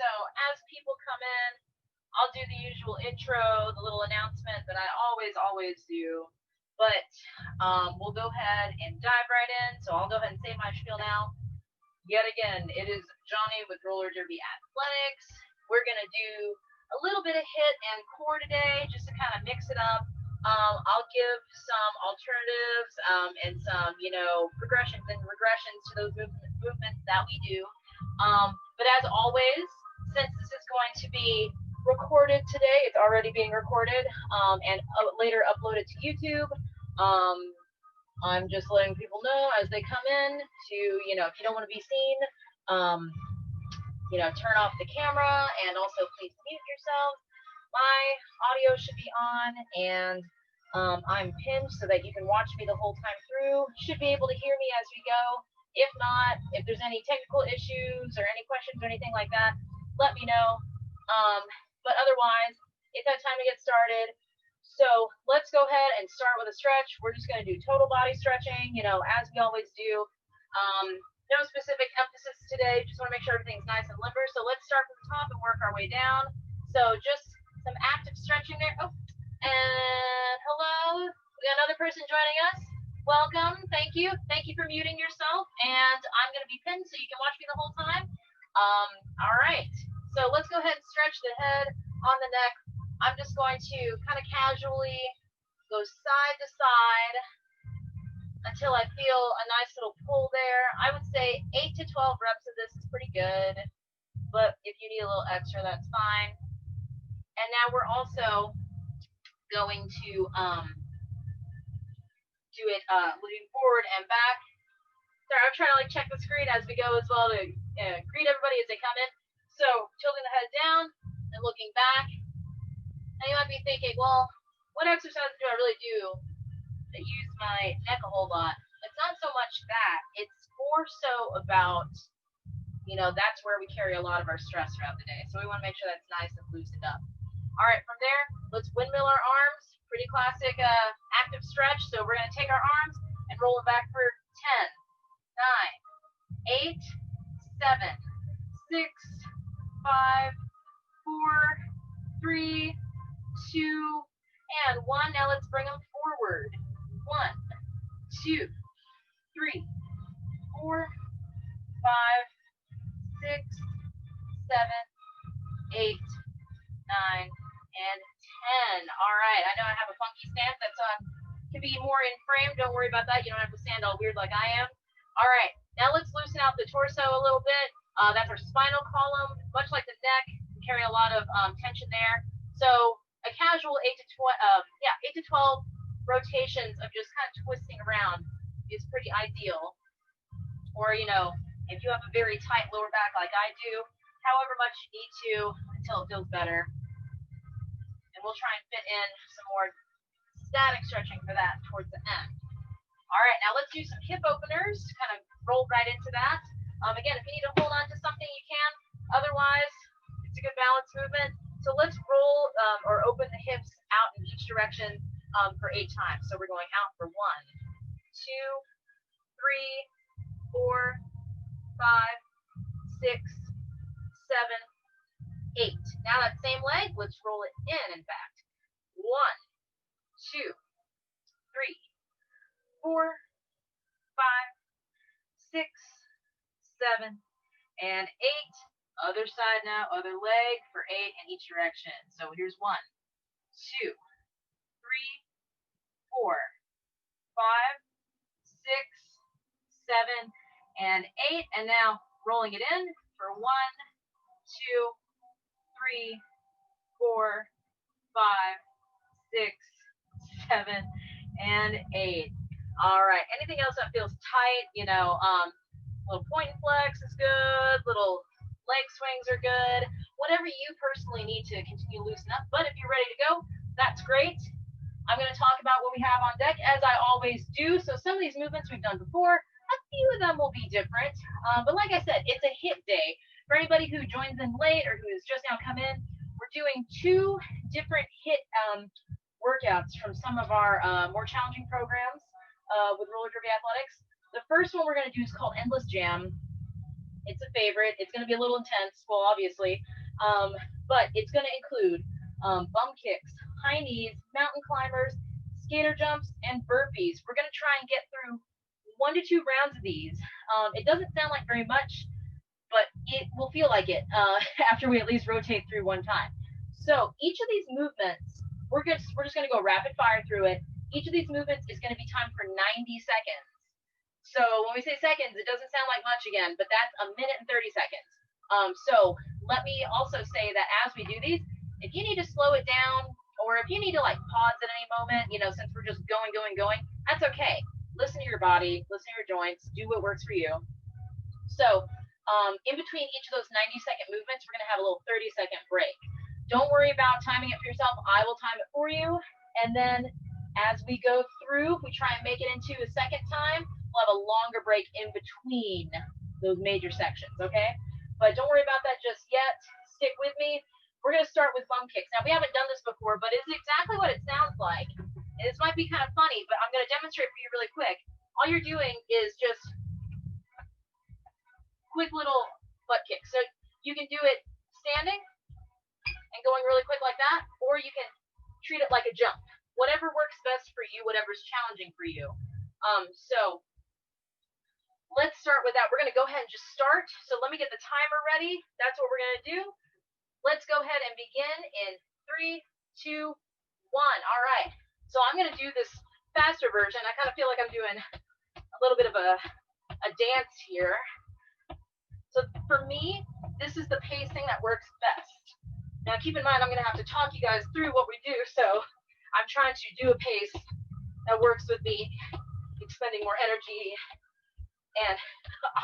So as people come in, I'll do the usual intro, the little announcement that I always do. But we'll go ahead and dive right in. So I'll go ahead and say my spiel now. Yet again, it is Johnny with Roller Derby Athletics. We're going to do a little bit of hit and core today just to kind of mix it up. I'll give some alternatives and some, progressions and regressions to those movements that we do. But as always, since this is going to be recorded today, it's already being recorded and later uploaded to YouTube. I'm just letting people know as they come in to, if you don't want to be seen, turn off the camera and also please mute yourself. My audio should be on and I'm pinned so that you can watch me the whole time through. Should be able to hear me as we go. If not, if there's any technical issues or any questions or anything like that, let me know. But otherwise, it's that time to get started. So let's go ahead and start with a stretch. We're just going to do total body stretching, as we always do. No specific emphasis today. Just want to make sure everything's nice and limber. So let's start from the top and work our way down. So just some active stretching there. Oh, and hello. We got another person joining us. Welcome. Thank you. Thank you for muting yourself. And I'm going to be pinned so you can watch me the whole time. All right. So let's go ahead and stretch the head on the neck. I'm just going to kind of casually go side to side until I feel a nice little pull there. I would say 8 to 12 reps of this is pretty good, but if you need a little extra, that's fine. And now we're also going to do it moving forward and back. Sorry, I'm trying to check the screen as we go as well to greet everybody as they come in. So tilting the head down and looking back. And you might be thinking, well, what exercises do I really do that use my neck a whole lot? It's not so much that. It's more so about, that's where we carry a lot of our stress throughout the day. So we want to make sure that's nice and loosened up. All right, from there, let's windmill our arms. Pretty classic active stretch. So we're going to take our arms and roll it back for 10, 9, 8, 7, 6, 5, 4, 3, 2, and 1. Now let's bring them forward. 1, 2, 3, 4, 5, 6, 7, 8, 9, and 10. All right. I know I have a funky stance that's can be more in frame. Don't worry about that. You don't have to stand all weird like I am. All right. Now let's loosen out the torso a little bit. That's our spinal column. Much like the neck, we carry a lot of tension there. So a casual 8 to 12 rotations of just kind of twisting around is pretty ideal. Or, if you have a very tight lower back like I do, however much you need to until it feels better. And we'll try and fit in some more static stretching for that towards the end. All right, now let's do some hip openers, kind of roll right into that. Again, if you need to hold on to something, you can. Otherwise, it's a good balance movement. So let's roll or open the hips out in each direction for 8 times. So we're going out for 1, 2, 3, 4, 5, 6, 7, 8. Now that same leg, let's roll it in fact. 1, 2, 3, 4, 5, 6, 7, and 8. Other side now, other leg for 8 in each direction. So here's 1, 2, 3, 4, 5, 6, 7, and 8. And now rolling it in for 1, 2, 3, 4, 5, 6, 7, and 8. All right. Anything else that feels tight? Little point and flex is good. Little leg swings are good. Whatever you personally need to continue to loosen up. But if you're ready to go, that's great. I'm going to talk about what we have on deck, as I always do. So some of these movements we've done before, a few of them will be different. But like I said, it's a hit day. For anybody who joins in late or who has just now come in, we're doing 2 different hit workouts from some of our more challenging programs with Roller Derby Athletics. The first one we're going to do is called Endless Jam. It's a favorite. It's going to be a little intense, well, obviously. But it's going to include bum kicks, high knees, mountain climbers, skater jumps, and burpees. We're going to try and get through 1 to 2 rounds of these. It doesn't sound like very much, but it will feel like it after we at least rotate through one time. So each of these movements, we're just going to go rapid fire through it. Each of these movements is going to be timed for 90 seconds. So when we say seconds, it doesn't sound like much again, but that's 1 minute and 30 seconds. So let me also say that as we do these, if you need to slow it down, or if you need to like pause at any moment, you know, since we're just going, that's okay. Listen to your body, listen to your joints, do what works for you. So in between each of those 90-second movements, we're going to have a little 30-second break. Don't worry about timing it for yourself. I will time it for you. And then as we go through, we try and make it into a second time. We'll have a longer break in between those major sections, okay? But don't worry about that just yet. Stick with me. We're going to start with bum kicks. Now, we haven't done this before, but it's exactly what it sounds like. This might be kind of funny, but I'm going to demonstrate for you really quick. All you're doing is just quick little butt kicks. So you can do it standing and going really quick like that, or you can treat it like a jump. Whatever works best for you, whatever's challenging for you. So let's start with that. We're going to go ahead and just start. So let me get the timer ready. That's what we're going to do. Let's go ahead and begin in 3, 2, 1. All right. So I'm going to do this faster version. I kind of feel like I'm doing a little bit of a dance here. So for me, this is the pacing that works best. Now keep in mind, I'm going to have to talk you guys through what we do. So I'm trying to do a pace that works with me, expending more energy and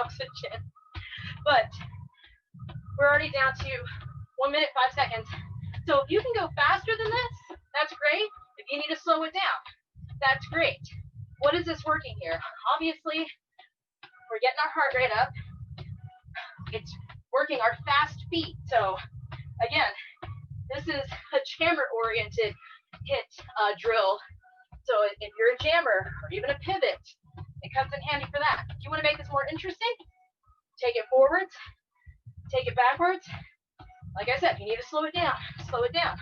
oxygen. But we're already down to 1 minute, 5 seconds. So if you can go faster than this, that's great. If you need to slow it down, that's great. What is this working here? Obviously, we're getting our heart rate up. It's working our fast feet. So again, this is a jammer-oriented hit drill. So if you're a jammer or even a pivot, it comes in handy for that. If you want to make this more interesting, take it forwards, take it backwards. Like I said, if you need to slow it down, slow it down.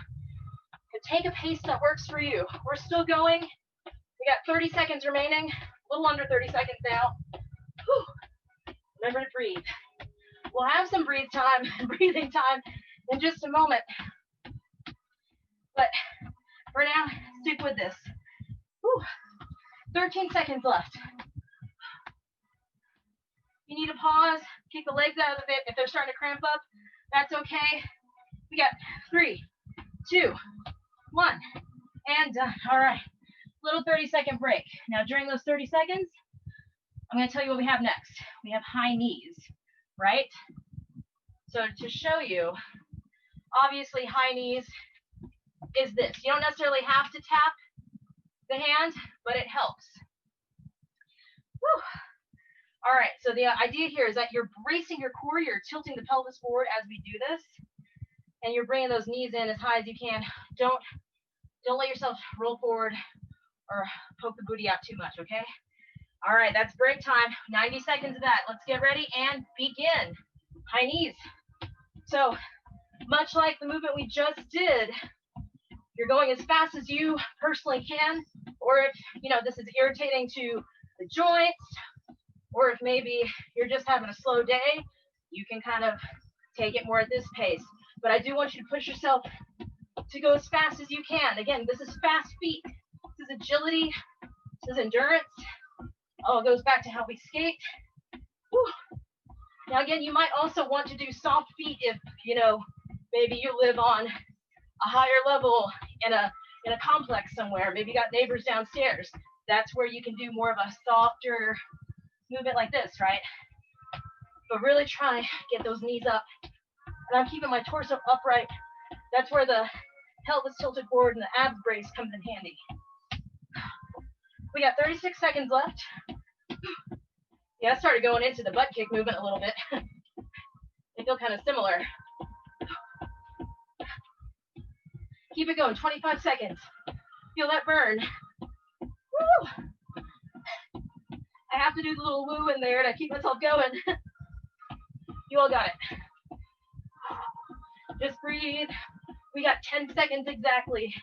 And take a pace that works for you. We're still going. We got 30 seconds remaining, a little under 30 seconds now. Whew. Remember to breathe. We'll have some breathing time in just a moment. But for now, stick with this. Whew. 13 seconds left. You need to pause, kick the legs out of the bit. If they're starting to cramp up, that's okay. We got 3, 2, 1, and done. All right, little 30-second break. Now during those 30 seconds, I'm going to tell you what we have next. We have high knees, right? So to show you, obviously high knees is this. You don't necessarily have to tap the hand, but it helps. Whew. All right, so the idea here is that you're bracing your core, you're tilting the pelvis forward as we do this, and you're bringing those knees in as high as you can. Don't let yourself roll forward or poke the booty out too much, okay? All right, that's break time. 90 seconds of that. Let's get ready and begin. High knees. So much like the movement we just did, you're going as fast as you personally can, or if, you know, this is irritating to the joints, or if maybe you're just having a slow day, you can kind of take it more at this pace. But I do want you to push yourself to go as fast as you can. Again, this is fast feet. This is agility. This is endurance. Oh, it goes back to how we skate. Whew. Now, again, you might also want to do soft feet if, you know, maybe you live on a higher level in a complex somewhere. Maybe you got neighbors downstairs. That's where you can do more of a softer movement like this, right? But really try and get those knees up. And I'm keeping my torso upright. That's where the pelvis tilted forward and the ab brace comes in handy. We got 36 seconds left. Yeah, I started going into the butt kick movement a little bit. They feel kind of similar. Keep it going, 25 seconds. Feel that burn. Woo! I have to do the little woo in there to keep myself going. You all got it. Just breathe. We got 10 seconds exactly.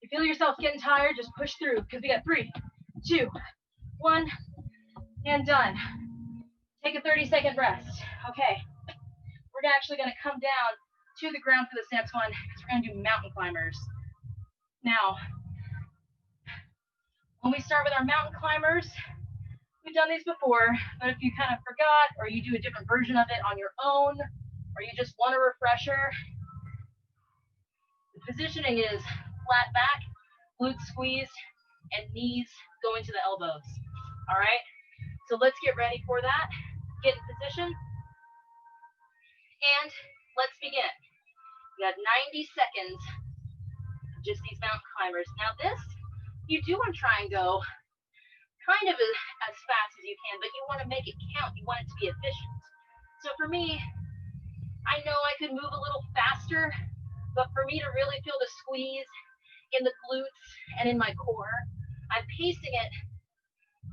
You feel yourself getting tired, just push through because we got 3, 2, 1, and done. Take a 30-second rest. Okay, we're actually going to come down to the ground for this next one because we're going to do mountain climbers. Now, when we start with our mountain climbers, we've done these before, but if you kind of forgot or you do a different version of it on your own, or you just want a refresher, the positioning is flat back, glutes squeezed, and knees going to the elbows. All right, so let's get ready for that. Get in position, and let's begin. We have 90 seconds of just these mountain climbers. Now this, you do want to try and go kind of as fast as you can, but you want to make it count. You want it to be efficient. So for me, I know I could move a little faster, but for me to really feel the squeeze in the glutes and in my core, I'm pacing it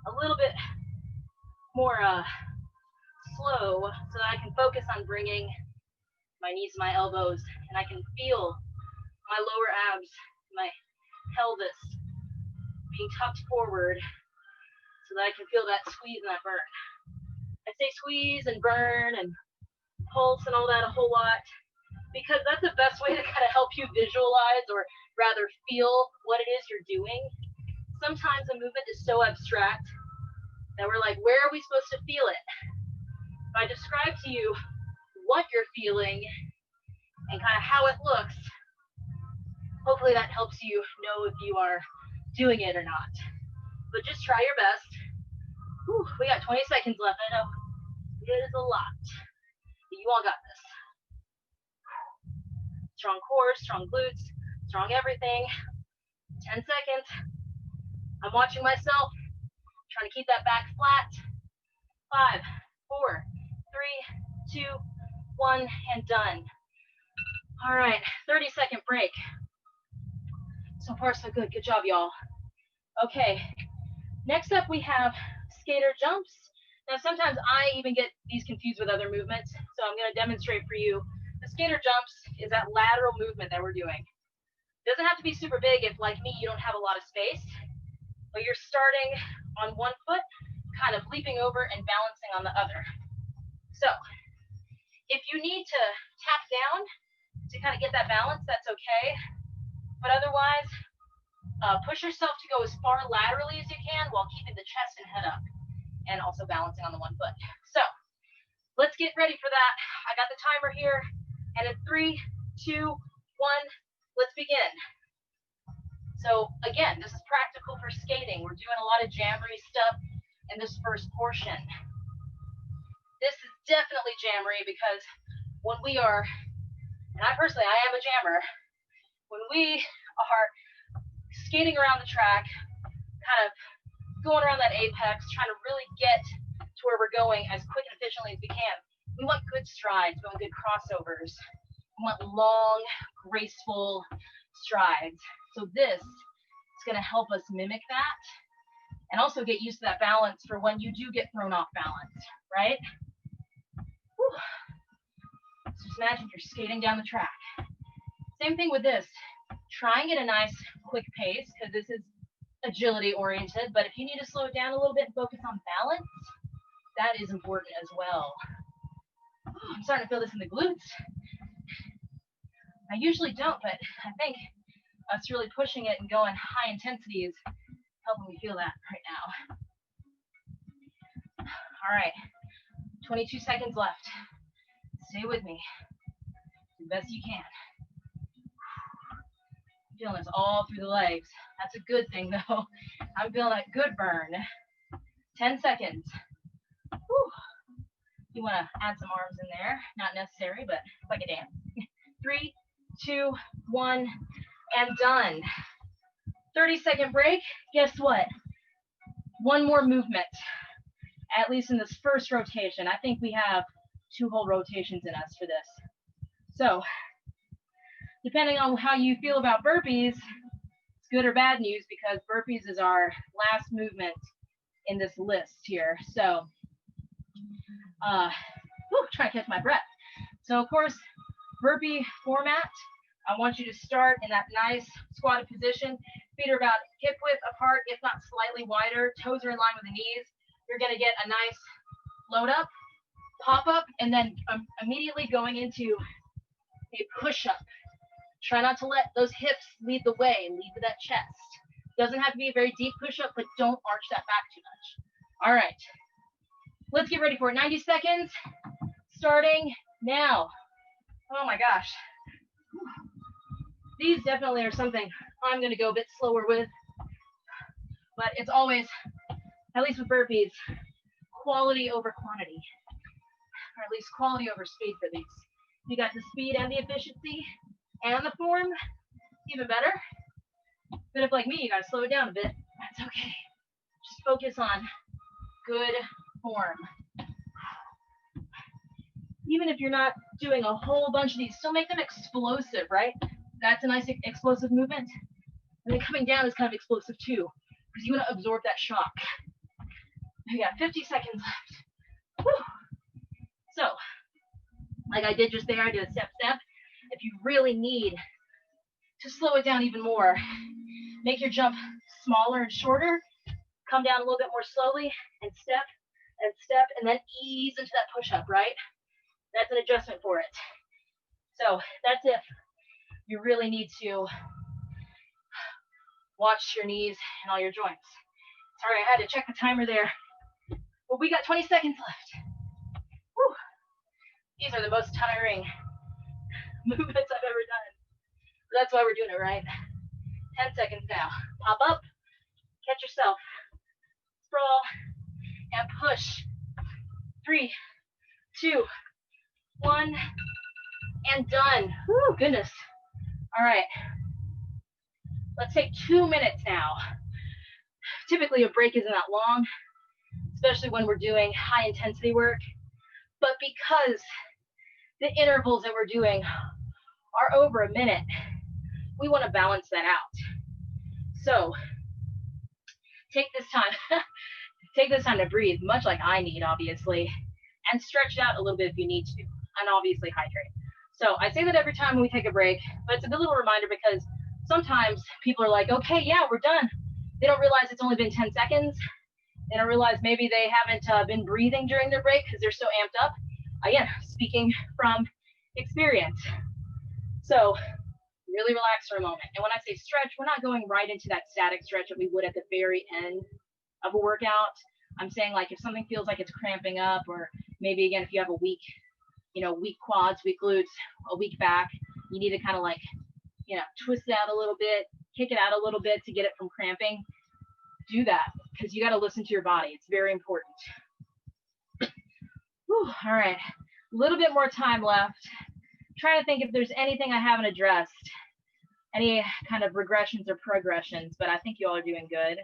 a little bit more slow so that I can focus on bringing my knees to my elbows, and I can feel my lower abs, my pelvis being tucked forward so that I can feel that squeeze and that burn. I say squeeze and burn and pulse and all that a whole lot because that's the best way to kind of help you visualize, or rather feel what it is you're doing. Sometimes the movement is so abstract that we're like, where are we supposed to feel it? If I describe to you what you're feeling and kind of how it looks, hopefully that helps you know if you are doing it or not. But just try your best. Whew, we got 20 seconds left. I know it is a lot, but you all got this. Strong core, strong glutes, strong everything. 10 seconds. I'm watching myself, trying to keep that back flat. 5, 4, 3, 2, 1, and done. All right, 30-second break. So far, so good. Good job, y'all. Okay, next up we have skater jumps. Now, sometimes I even get these confused with other movements, so I'm going to demonstrate for you. The skater jumps is that lateral movement that we're doing. It doesn't have to be super big if, like me, you don't have a lot of space, but you're starting on one foot, kind of leaping over and balancing on the other. So if you need to tap down to kind of get that balance, that's okay. But otherwise, push yourself to go as far laterally as you can while keeping the chest and head up and also balancing on the one foot. So let's get ready for that. I got the timer here, and in 3, 2, 1, let's begin. So again, this is practical for skating. We're doing a lot of jamboree stuff in this first portion. This is definitely jamboree because when we are, and I am a jammer, when we are skating around the track, kind of going around that apex, trying to really get to where we're going as quick and efficiently as we can. We want good strides, we want good crossovers. We want long, graceful strides. So this is going to help us mimic that and also get used to that balance for when you do get thrown off balance, right? Whew. So just imagine you're skating down the track. Same thing with this. Try and get a nice, quick pace because this is agility oriented, but if you need to slow it down a little bit and focus on balance, that is important as well. I'm starting to feel this in the glutes. I usually don't, but I think us really pushing it and going high intensity is helping me feel that right now. All right, 22 seconds left. Stay with me. Do the best you can. Feeling this all through the legs. That's a good thing though. I'm feeling that good burn. 10 seconds. Whew. You want to add some arms in there. Not necessary, but like a dance. 3, 2, 1, and done. 30-second break. Guess what? One more movement, at least in this first rotation. I think we have 2 whole rotations in us for this. So, depending on how you feel about burpees, it's good or bad news because burpees is our last movement in this list here. So, trying to catch my breath. So of course, burpee format, I want you to start in that nice squatted position. Feet are about hip width apart, if not slightly wider. Toes are in line with the knees. You're going to get a nice load up, pop up, and then immediately going into a push up. Try not to let those hips lead the way. Lead with that chest. Doesn't have to be a very deep push up, but don't arch that back too much. All right. Let's get ready for it. 90 seconds starting now. Oh my gosh. These definitely are something I'm going to go a bit slower with, but it's always, at least with burpees, quality over quantity, or at least quality over speed for these. You got the speed and the efficiency and the form, even better. But if like me, you got to slow it down a bit, that's okay. Just focus on good form. Even if you're not doing a whole bunch of these, still make them explosive, right? That's a nice explosive movement. And then coming down is kind of explosive too, because you want to absorb that shock. We got 50 seconds left. Whew. So, like I did just there, I did a step. If you really need to slow it down even more, make your jump smaller and shorter, come down a little bit more slowly, and step, and then ease into that push-up, right? That's an adjustment for it. So that's if you really need to watch your knees and all your joints. Sorry, I had to check the timer there. But we got 20 seconds left. Whew. These are the most tiring movements I've ever done. That's why we're doing it, right? 10 seconds now. Pop up, catch yourself, sprawl, and push. 3, 2, 1, and done. Whew, goodness. All right. Let's take 2 minutes now. Typically a break isn't that long, especially when we're doing high intensity work. But because the intervals that we're doing are over a minute, we want to balance that out. So take this time to breathe, much like I need, obviously, and stretch it out a little bit if you need to, and obviously hydrate. So I say that every time when we take a break, but it's a good little reminder because sometimes people are like, okay, yeah, we're done. They don't realize it's only been 10 seconds. They don't realize maybe they haven't been breathing during their break because they're so amped up. Again, speaking from experience. So really relax for a moment. And when I say stretch, we're not going right into that static stretch that we would at the very end of a workout. I'm saying like if something feels like it's cramping up, or maybe again, if you have a weak quads, weak glutes, a weak back, you need to kind of like, twist it out a little bit, kick it out a little bit to get it from cramping. Do that because you got to listen to your body. It's very important. Whew, all right, a little bit more time left. Trying to think if there's anything I haven't addressed, any kind of regressions or progressions, but I think you all are doing good.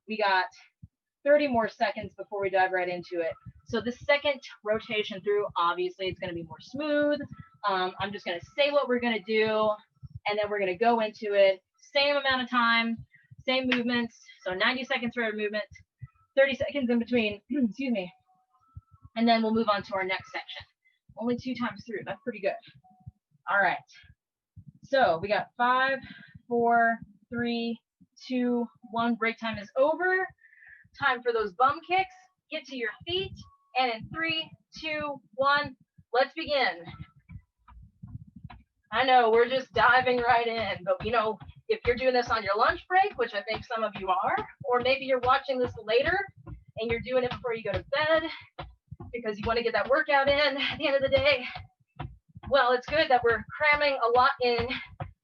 We got 30 more seconds before we dive right into it. So the second rotation through, obviously it's going to be more smooth. I'm just going to say what we're going to do, and then we're going to go into it. Same amount of time, same movements. So 90 seconds for every movement, 30 seconds in between, excuse me. And then we'll move on to our next section. Only 2 times through, that's pretty good. All right. So we got 5, 4, 3, 2, 1. Break time is over. Time for those bum kicks. Get to your feet. And in 3, 2, 1, let's begin. I know we're just diving right in, but if you're doing this on your lunch break, which I think some of you are, or maybe you're watching this later and you're doing it before you go to bed because you want to get that workout in at the end of the day, well, it's good that we're cramming a lot in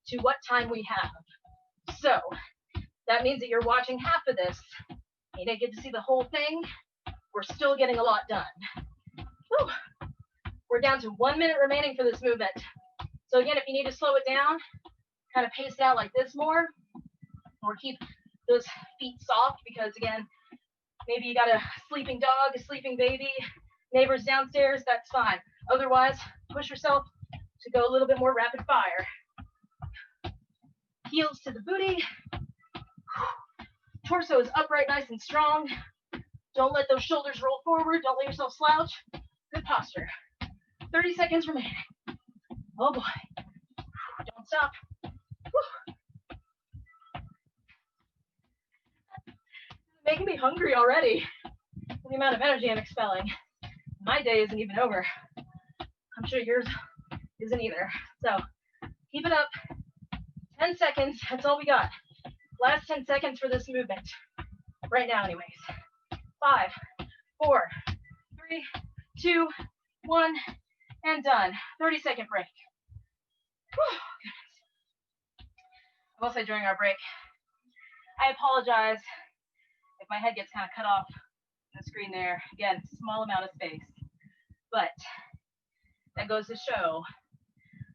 to what time we have. So that means that you're watching half of this. You didn't get to see the whole thing. We're still getting a lot done. Whew. We're down to 1 minute remaining for this movement. So again, if you need to slow it down, kind of pace it out like this more, or keep those feet soft because again, maybe you got a sleeping dog, a sleeping baby, neighbors downstairs, that's fine. Otherwise, push yourself to go a little bit more rapid fire. Heels to the booty. Torso is upright, nice and strong. Don't let those shoulders roll forward. Don't let yourself slouch. Good posture. 30 seconds remaining. Oh boy. Don't stop. Whew. Making me hungry already. The amount of energy I'm expelling. My day isn't even over. I'm sure yours isn't either. So keep it up. 10 seconds. That's all we got. Last 10 seconds for this movement. Right now, anyways. 5, 4, 3, 2, 1, and done. 30-second break. Whew, goodness. I will say during our break, I apologize if my head gets kind of cut off the screen there. Again, small amount of space. But that goes to show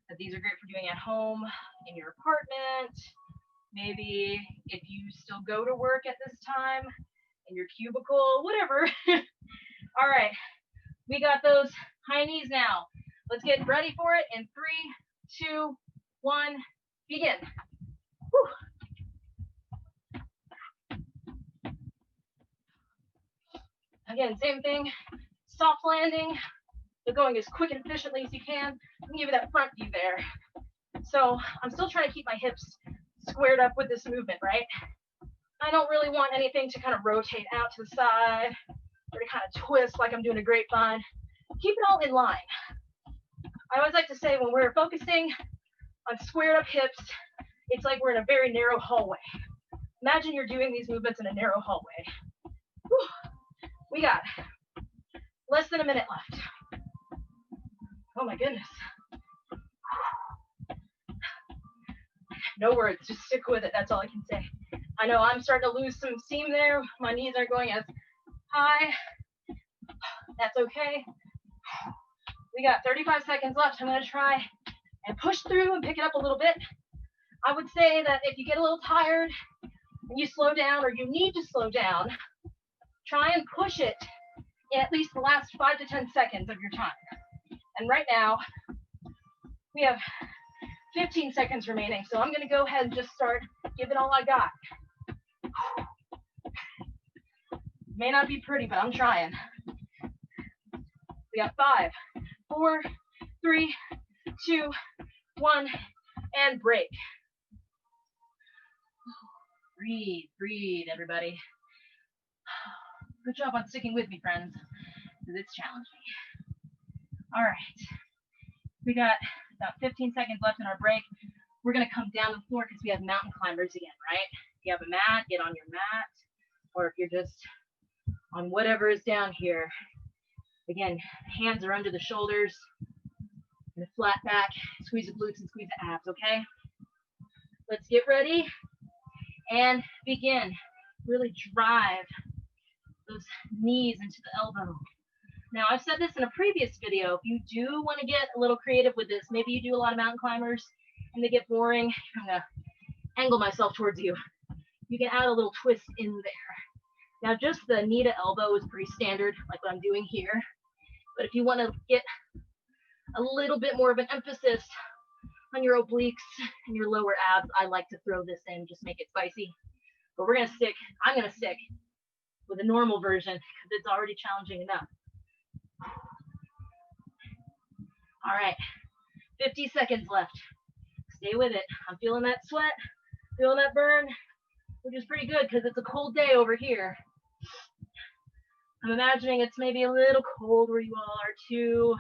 that these are great for doing at home, in your apartment, maybe if you still go to work at this time, in your cubicle, whatever. All right, we got those high knees now. Let's get ready for it in 3, 2, 1, begin. Whew. Again, same thing, soft landing, but going as quick and efficiently as you can. I'm gonna give you that front view there. So I'm still trying to keep my hips squared up with this movement, right? I don't really want anything to kind of rotate out to the side or to kind of twist like I'm doing a grapevine. Keep it all in line. I always like to say when we're focusing on squared up hips, it's like we're in a very narrow hallway. Imagine you're doing these movements in a narrow hallway. Whew. We got less than a minute left. Oh my goodness. No words, just stick with it. That's all I can say. I know I'm starting to lose some steam there. My knees aren't going as high. That's okay. We got 35 seconds left. I'm going to try and push through and pick it up a little bit. I would say that if you get a little tired and you slow down or you need to slow down, try and push it in at least the last 5 to 10 seconds of your time. And right now, we have 15 seconds remaining, so I'm going to go ahead and just start giving all I got. May not be pretty, but I'm trying. We got 5, 4, 3, 2, 1, and break. Breathe, breathe, everybody. Good job on sticking with me, friends, because it's challenging. All right, we got about 15 seconds left in our break. We're going to come down the floor because we have mountain climbers again, right? If you have a mat, get on your mat, or if you're just on whatever is down here. Again, hands are under the shoulders, and a flat back, squeeze the glutes and squeeze the abs, okay? Let's get ready and begin. Really drive those knees into the elbow. Now, I've said this in a previous video. If you do want to get a little creative with this, maybe you do a lot of mountain climbers and they get boring. I'm going to angle myself towards you. You can add a little twist in there. Now, just the knee to elbow is pretty standard, like what I'm doing here. But if you want to get a little bit more of an emphasis on your obliques and your lower abs, I like to throw this in, just make it spicy. But I'm going to stick with a normal version because it's already challenging enough. All right, 50 seconds left. Stay with it. I'm feeling that sweat, feeling that burn, which is pretty good because it's a cold day over here. I'm imagining it's maybe a little cold where you all are too.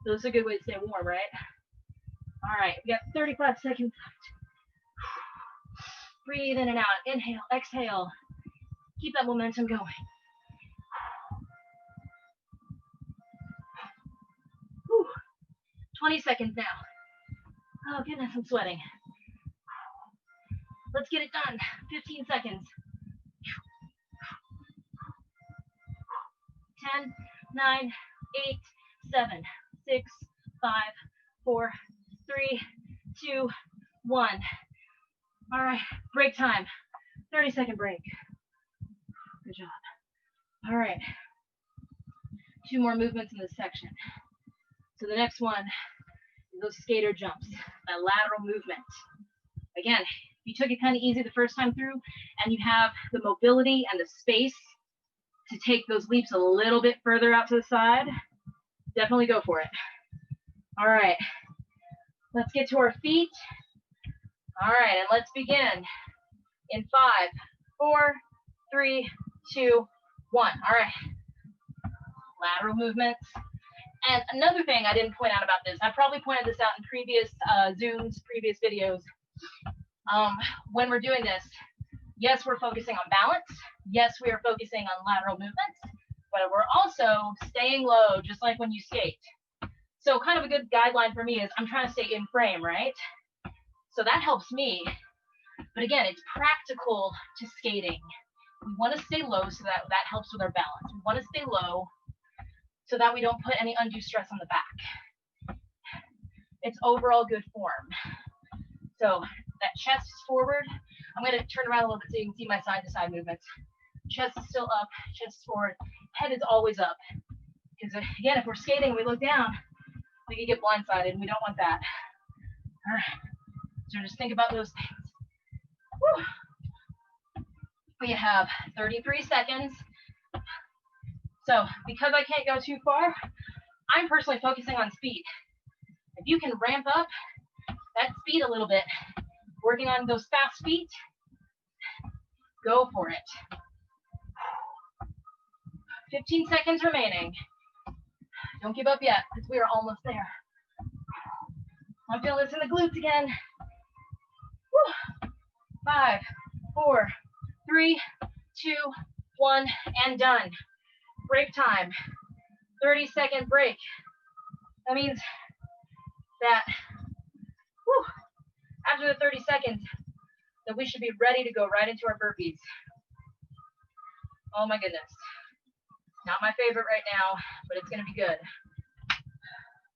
So this is a good way to stay warm, right? All right, we got 35 seconds left. Breathe in and out. Inhale, exhale. Keep that momentum going. 20 seconds now. Oh goodness, I'm sweating. Let's get it done. 15 seconds. 10, 9, 8, 7, 6, 5, 4, 3, 2, 1. All right, break time. 30-second break. Good job. All right. 2 more movements in this section. So the next one is those skater jumps, that lateral movement. Again, if you took it kind of easy the first time through and you have the mobility and the space to take those leaps a little bit further out to the side, definitely go for it. All right, let's get to our feet. All right, and let's begin in 5, 4, 3, 2, 1. All right, lateral movements. And another thing I didn't point out about this, I probably pointed this out in previous Zooms, previous videos. When we're doing this, yes, we're focusing on balance. Yes, we are focusing on lateral movements, but we're also staying low, just like when you skate. So kind of a good guideline for me is I'm trying to stay in frame, right? So that helps me. But again, it's practical to skating. We want to stay low so that helps with our balance. We want to stay low so that we don't put any undue stress on the back. It's overall good form. So that chest is forward. I'm going to turn around a little bit so you can see my side-to-side movements. Chest is still up, chest is forward. Head is always up. Because again, if we're skating and we look down, we can get blindsided, and we don't want that. All right. So just think about those things. Woo. We have 33 seconds. So because I can't go too far, I'm personally focusing on speed. If you can ramp up that speed a little bit, working on those fast feet, go for it. 15 seconds remaining. Don't give up yet, because we are almost there. I'm feeling this in the glutes again. Woo. 5, 4, 3, 2, 1, and done. Break time. 30-second break. That means that after the 30 seconds, that we should be ready to go right into our burpees. Oh my goodness. Not my favorite right now, but it's going to be good.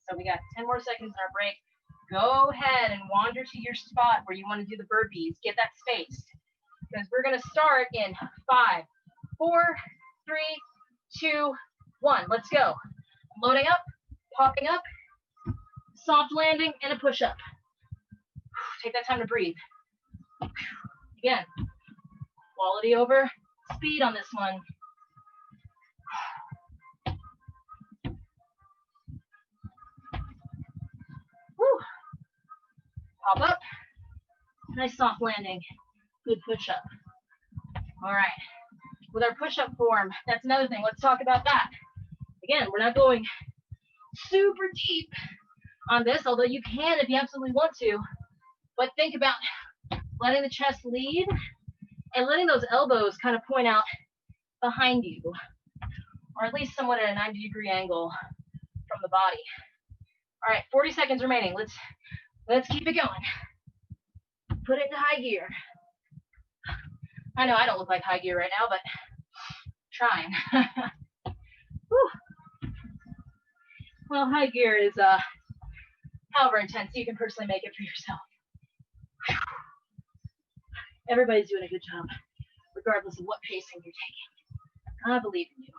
So we got 10 more seconds in our break. Go ahead and wander to your spot where you want to do the burpees. Get that space. Because we're going to start in 5, 4, 3, 2, 1. Let's go. Loading up, popping up, soft landing, and a push-up. Take that time to breathe. Again, quality over speed on this one. Woo. Pop up. Nice soft landing. Good push-up. All right. With our push-up form, that's another thing. Let's talk about that. Again, we're not going super deep on this, although you can if you absolutely want to. But think about letting the chest lead and letting those elbows kind of point out behind you, or at least somewhat at a 90-degree angle from the body. All right, 40 seconds remaining. Let's keep it going. Put it into high gear. I know I don't look like high gear right now, but trying. Well, high gear is however intense you can personally make it for yourself. Everybody's doing a good job, regardless of what pacing you're taking. I believe in you.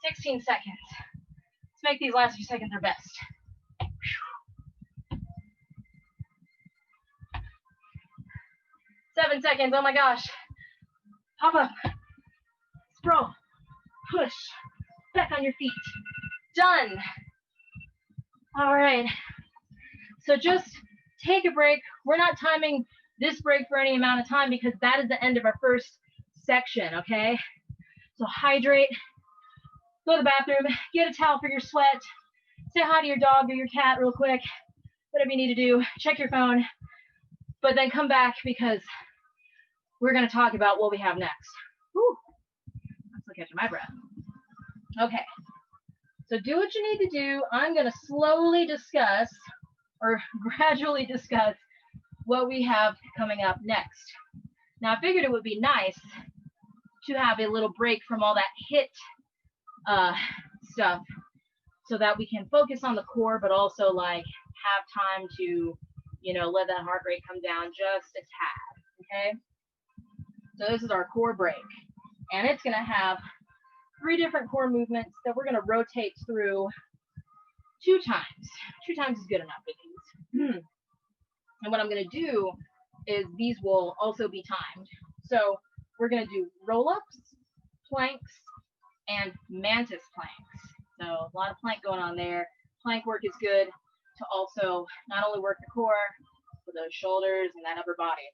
16 seconds. Let's make these last few seconds our best. 7 seconds. Oh my gosh. Hop up. Sprawl. Push. Back on your feet. Done. All right. So just take a break. We're not timing this break for any amount of time because that is the end of our first section, okay? So hydrate. Go to the bathroom. Get a towel for your sweat. Say hi to your dog or your cat real quick. Whatever you need to do. Check your phone. But then come back because we're going to talk about what we have next. Whew. I'm still catching my breath. Okay. So do what you need to do. I'm going to slowly discuss or gradually discuss what we have coming up next. Now, I figured it would be nice to have a little break from all that HIIT stuff so that we can focus on the core, but also like have time to, you know, let that heart rate come down just a tad, okay? So this is our core break, and it's going to have 3 different core movements that we're going to rotate through 2 times. 2 times is good enough with these. And what I'm going to do is these will also be timed. So we're going to do roll-ups, planks, and mantis planks. So a lot of plank going on there. Plank work is good to also not only work the core, but those shoulders and that upper body.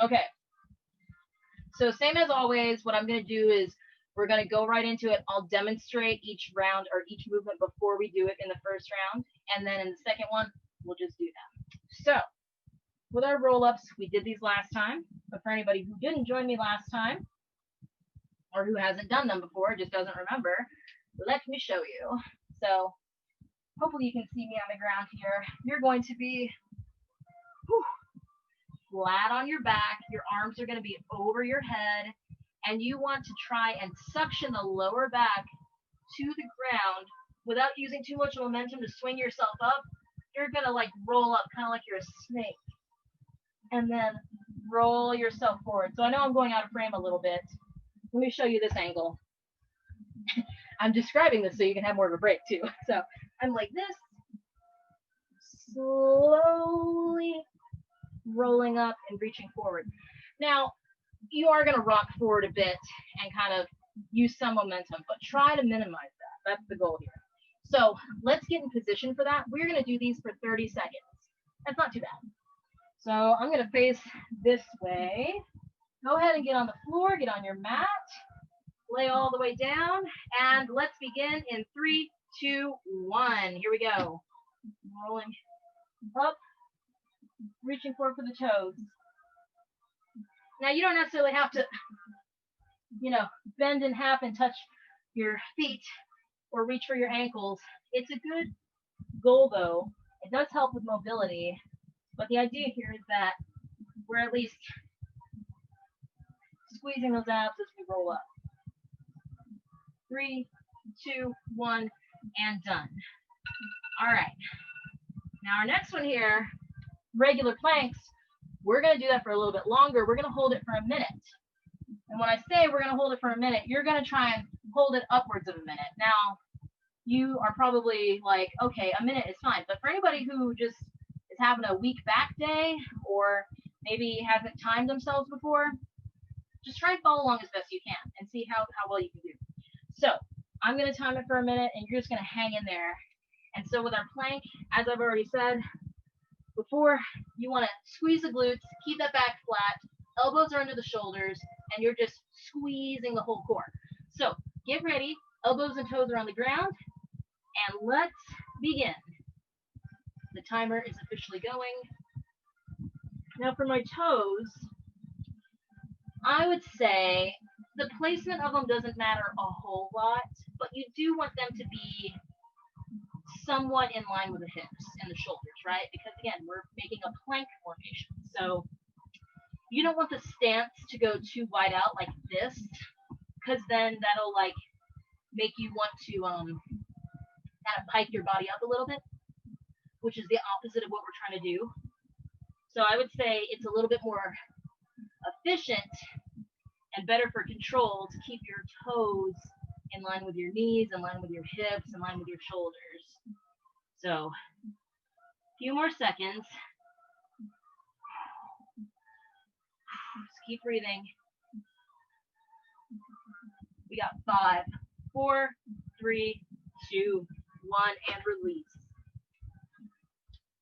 Okay. So same as always, what I'm going to do is we're going to go right into it. I'll demonstrate each round or each movement before we do it in the first round. And then in the second one, we'll just do that. So with our roll-ups, we did these last time. But for anybody who didn't join me last time, or who hasn't done them before, just doesn't remember, let me show you. So hopefully you can see me on the ground here. You're going to be flat on your back. Your arms are going to be over your head. And you want to try and suction the lower back to the ground without using too much momentum to swing yourself up. You're going to like roll up kind of like you're a snake. And then roll yourself forward. So I know I'm going out of frame a little bit. Let me show you this angle. I'm describing this so you can have more of a break too. So I'm like this, slowly rolling up and reaching forward. Now, you are going to rock forward a bit and kind of use some momentum, but try to minimize that. That's the goal here. So let's get in position for that. We're going to do these for 30 seconds. That's not too bad. So I'm going to face this way. Go ahead and get on the floor, get on your mat, lay all the way down, and let's begin in 3, 2, 1. Here we go. Rolling up, reaching forward for the toes. Now, you don't necessarily have to, bend in half and touch your feet or reach for your ankles. It's a good goal, though. It does help with mobility, but the idea here is that we're at least squeezing those abs as we roll up. 3, 2, 1, and done. All right. Now, our next one here, regular planks, we're going to do that for a little bit longer. We're going to hold it for a minute. And when I say we're going to hold it for a minute, you're going to try and hold it upwards of a minute. Now, you are probably like, okay, a minute is fine. But for anybody who just is having a weak back day or maybe hasn't timed themselves before, just try and follow along as best you can and see how well you can do. So I'm going to time it for a minute, and you're just going to hang in there. And so with our plank, as I've already said before, you want to squeeze the glutes, keep that back flat, elbows are under the shoulders, and you're just squeezing the whole core. So get ready, elbows and toes are on the ground, and let's begin. The timer is officially going. Now for my toes, I would say the placement of them doesn't matter a whole lot, but you do want them to be somewhat in line with the hips and the shoulders, right? Because again, we're making a plank formation. So you don't want the stance to go too wide out like this, because then that'll like make you want to kind of pike your body up a little bit, which is the opposite of what we're trying to do. So I would say it's a little bit more efficient and better for control to keep your toes in line with your knees, in line with your hips, in line with your shoulders. So a few more seconds. Just keep breathing. We got 5, 4, 3, 2, 1, and release.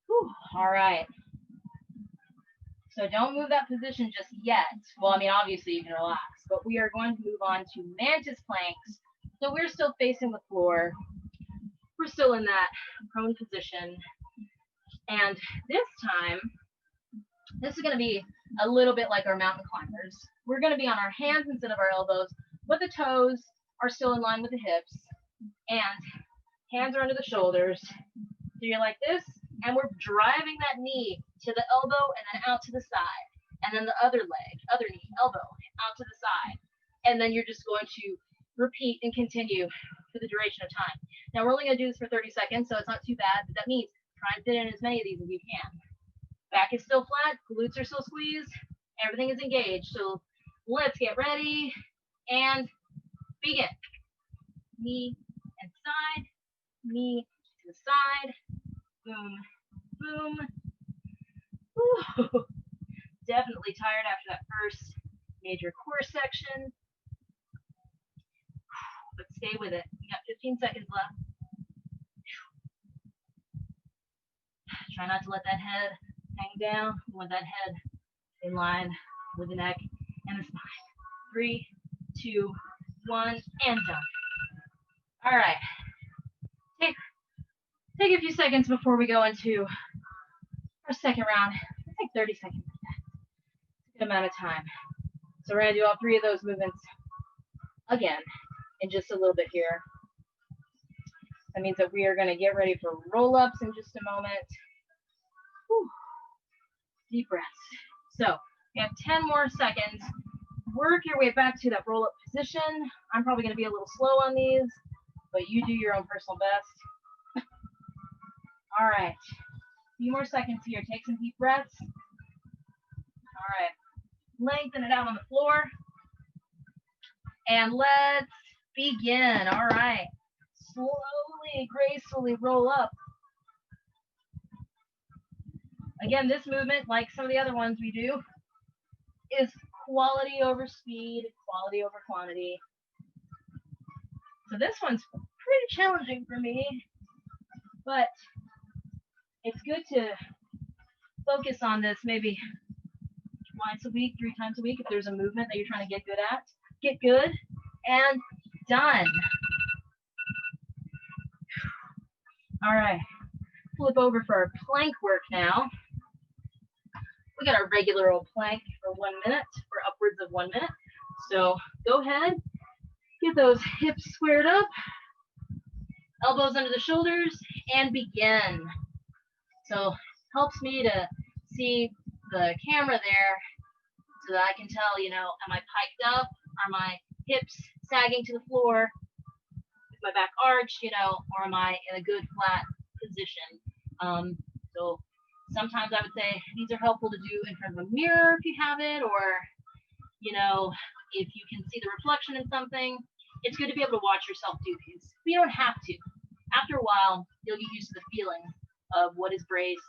Whew. All right. So don't move that position just yet. Well, I mean, obviously you can relax, but we are going to move on to Mantis Planks. So we're still facing the floor. We're still in that prone position. And this time, this is going to be a little bit like our mountain climbers. We're going to be on our hands instead of our elbows, but the toes are still in line with the hips. And hands are under the shoulders. So you're like this, and we're driving that knee to the elbow and then out to the side. And then the other leg, other knee, elbow, out to the side. And then you're just going to repeat and continue for the duration of time. Now we're only going to do this for 30 seconds, so it's not too bad, but that means try and fit in as many of these as you can. Back is still flat, glutes are still squeezed, everything is engaged. So let's get ready and begin. Knee and side, knee to the side, boom, boom. Ooh. Definitely tired after that first major core section. Stay with it. You got 15 seconds left. Try not to let that head hang down. You want that head in line with the neck and the spine. 3, 2, 1, and done. All right. Take a few seconds before we go into our second round. Let's take 30 seconds. It's a good amount of time. So we're going to do all 3 of those movements again in just a little bit here. That means that we are going to get ready for roll-ups in just a moment. Whew. Deep breaths. So you have 10 more seconds. Work your way back to that roll-up position. I'm probably going to be a little slow on these, but you do your own personal best. All right. A few more seconds here. Take some deep breaths. All right. Lengthen it out on the floor. And let's begin. All right. Slowly, gracefully roll up. Again, this movement, like some of the other ones we do, is quality over speed, quality over quantity. So this one's pretty challenging for me, but it's good to focus on this maybe twice a week, 3 times a week if there's a movement that you're trying to get good at. Get good and done. All right, flip over for our plank work now. We got our regular old plank for 1 minute, or upwards of 1 minute. So go ahead, get those hips squared up, elbows under the shoulders, and begin. So helps me to see the camera there so that I can tell, am I piked up? Are my hips sagging to the floor? Is my back arched, or am I in a good flat position? So sometimes I would say these are helpful to do in front of a mirror if you have it, or, if you can see the reflection in something. It's good to be able to watch yourself do these. But you don't have to. After a while, you'll get used to the feeling of what is braced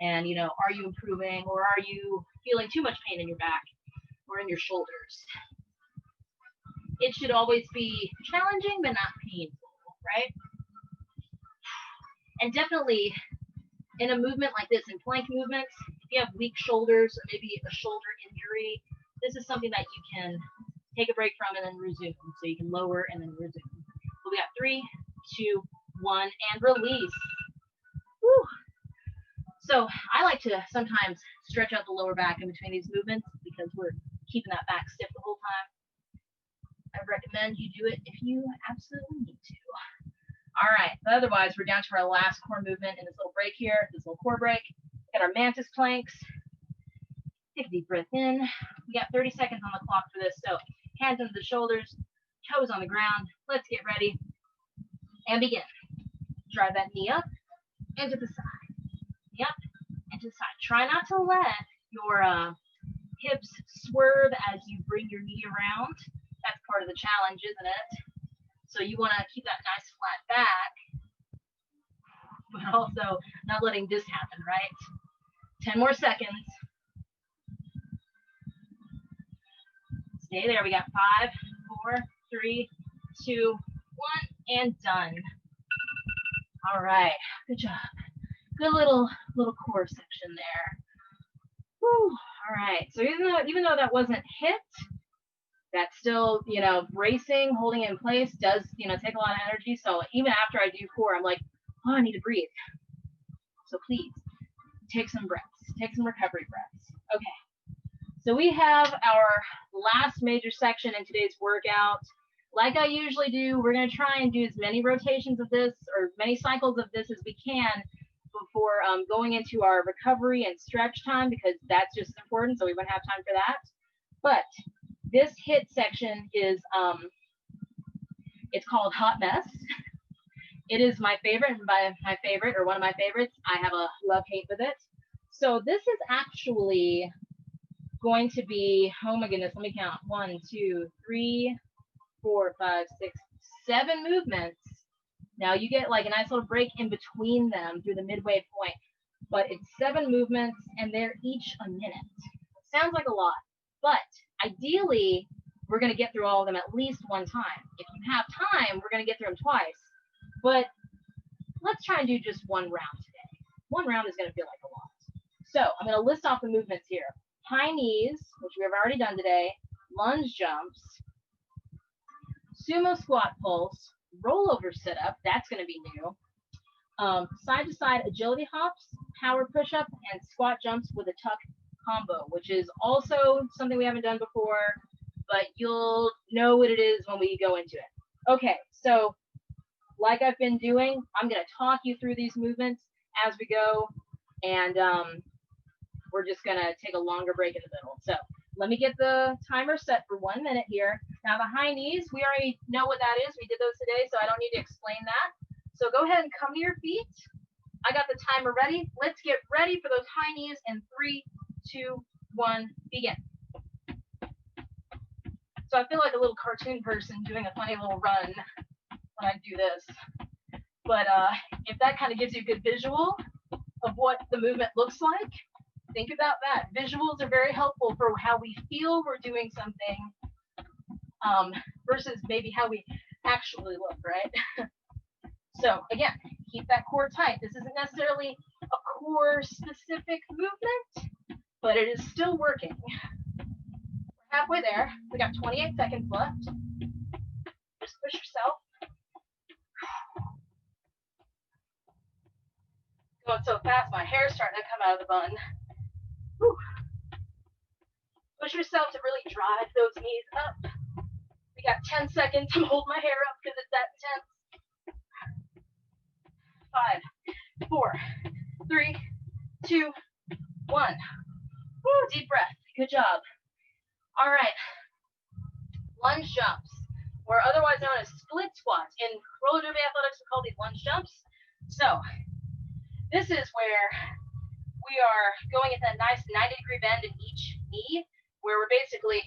and, are you improving, or are you feeling too much pain in your back or in your shoulders? It should always be challenging but not painful, right? And definitely in a movement like this, in plank movements, if you have weak shoulders or maybe a shoulder injury, this is something that you can take a break from and then resume. So you can lower and then resume. So we got 3, 2, 1, and release. Whew. So I like to sometimes stretch out the lower back in between these movements because we're keeping that back stiff the whole time. I recommend you do it if you absolutely need to. All right, but otherwise we're down to our last core movement in this little break here, this little core break. Got our Mantis Planks. Take a deep breath in. We got 30 seconds on the clock for this, so hands under the shoulders, toes on the ground. Let's get ready and begin. Drive that knee up and to the side. Knee up and to the side. Try not to let your hips swerve as you bring your knee around. That's part of the challenge, isn't it? So you want to keep that nice flat back, but also not letting this happen, right? 10 more seconds. Stay there. We got 5, 4, 3, 2, 1, and done. All right. Good job. Good little core section there. Whew. All right. So even though that wasn't hit, that's still, bracing, holding it in place does, take a lot of energy. So even after I do core, I'm like, oh, I need to breathe. So please take some breaths, take some recovery breaths. Okay. So we have our last major section in today's workout. Like I usually do, we're going to try and do as many rotations of this or many cycles of this as we can before going into our recovery and stretch time, because that's just important. So we won't have time for that. But this hit section is, it's called Hot Mess. It is my favorite, and by my favorite, or one of my favorites, I have a love-hate with it. So this is actually going to be, oh my goodness, let me count. 1, 2, 3, 4, 5, 6, 7 movements. Now you get like a nice little break in between them through the midway point, but it's 7 movements and they're each a minute. It sounds like a lot, but ideally we're going to get through all of them at least one time. If you have time, we're going to get through them twice. But let's try and do just one round today. One round is going to feel like a lot. So I'm going to list off the movements here. High knees, which we have already done today, lunge jumps, sumo squat pulse, rollover sit-up, that's going to be new, side-to-side agility hops, power push-up, and squat jumps with a tuck combo, which is also something we haven't done before, but you'll know what it is when we go into it. Okay, so like I've been doing, I'm going to talk you through these movements as we go, and we're just going to take a longer break in the middle. So let me get the timer set for 1 minute here. Now the high knees, we already know what that is. We did those today, so I don't need to explain that. So go ahead and come to your feet. I got the timer ready. Let's get ready for those high knees in 3, 2, 1, begin. So I feel like a little cartoon person doing a funny little run when I do this. But if that kind of gives you a good visual of what the movement looks like, think about that. Visuals are very helpful for how we feel we're doing something versus maybe how we actually look, right? So again, keep that core tight. This isn't necessarily a core specific movement, but it is still working. We're halfway there. We got 28 seconds left. Just push yourself. Going so fast, my hair's starting to come out of the bun. Whew. Push yourself to really drive those knees up. We got 10 seconds to hold my hair up because it's that intense. 5, 4, 3, 2, 1. Woo, deep breath. Good job. All right. Lunge jumps, or otherwise known as split squats. In roller derby athletics, we call these lunge jumps. So this is where we are going at that nice 90-degree bend in each knee, where we're basically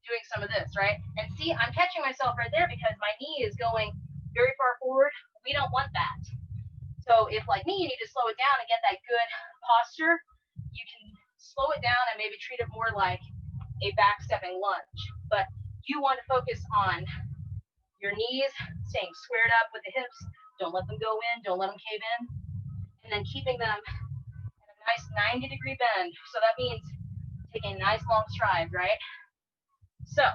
doing some of this, right? And see, I'm catching myself right there because my knee is going very far forward. We don't want that. So if, like me, you need to slow it down and get that good posture, you can slow it down and maybe treat it more like a back-stepping lunge. But you want to focus on your knees, staying squared up with the hips. Don't let them go in. Don't let them cave in. And then keeping them in a nice 90-degree bend. So that means taking a nice long stride, right? So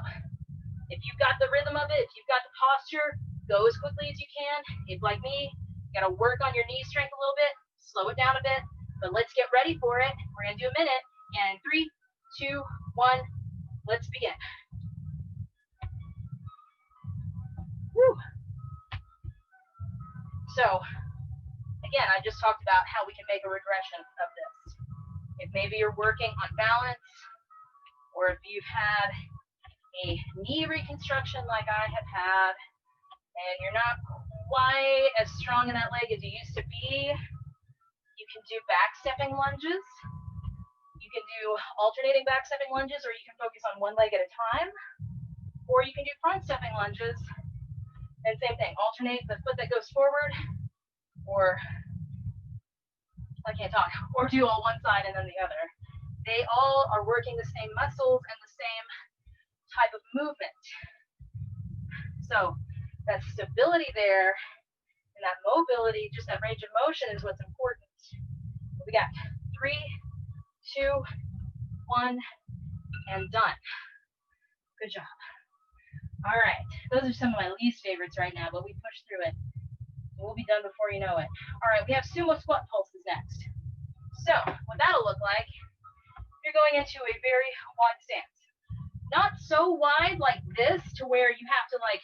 if you've got the rhythm of it, if you've got the posture, go as quickly as you can. If, like me, you got to work on your knee strength a little bit, slow it down a bit, but let's get ready for it. We're going to do a minute, and 3, 2, 1, let's begin. Woo. So, again, I just talked about how we can make a regression of this. If maybe you're working on balance, or if you've had a knee reconstruction like I have had, and you're not quite as strong in that leg as you used to be, you can do back-stepping lunges. You can do alternating back-stepping lunges, or you can focus on one leg at a time. Or you can do front-stepping lunges, and same thing, alternate the foot that goes forward, or, I can't talk, or do all one side and then the other. They all are working the same muscles and the same type of movement. So that stability there and that mobility, just that range of motion is what's important. We got 3, 2, 1, and done. Good job. All right, those are some of my least favorites right now, but we pushed through it. We'll be done before you know it. All right, we have sumo squat pulses next. So what that'll look like, you're going into a very wide stance. Not so wide like this to where you have to like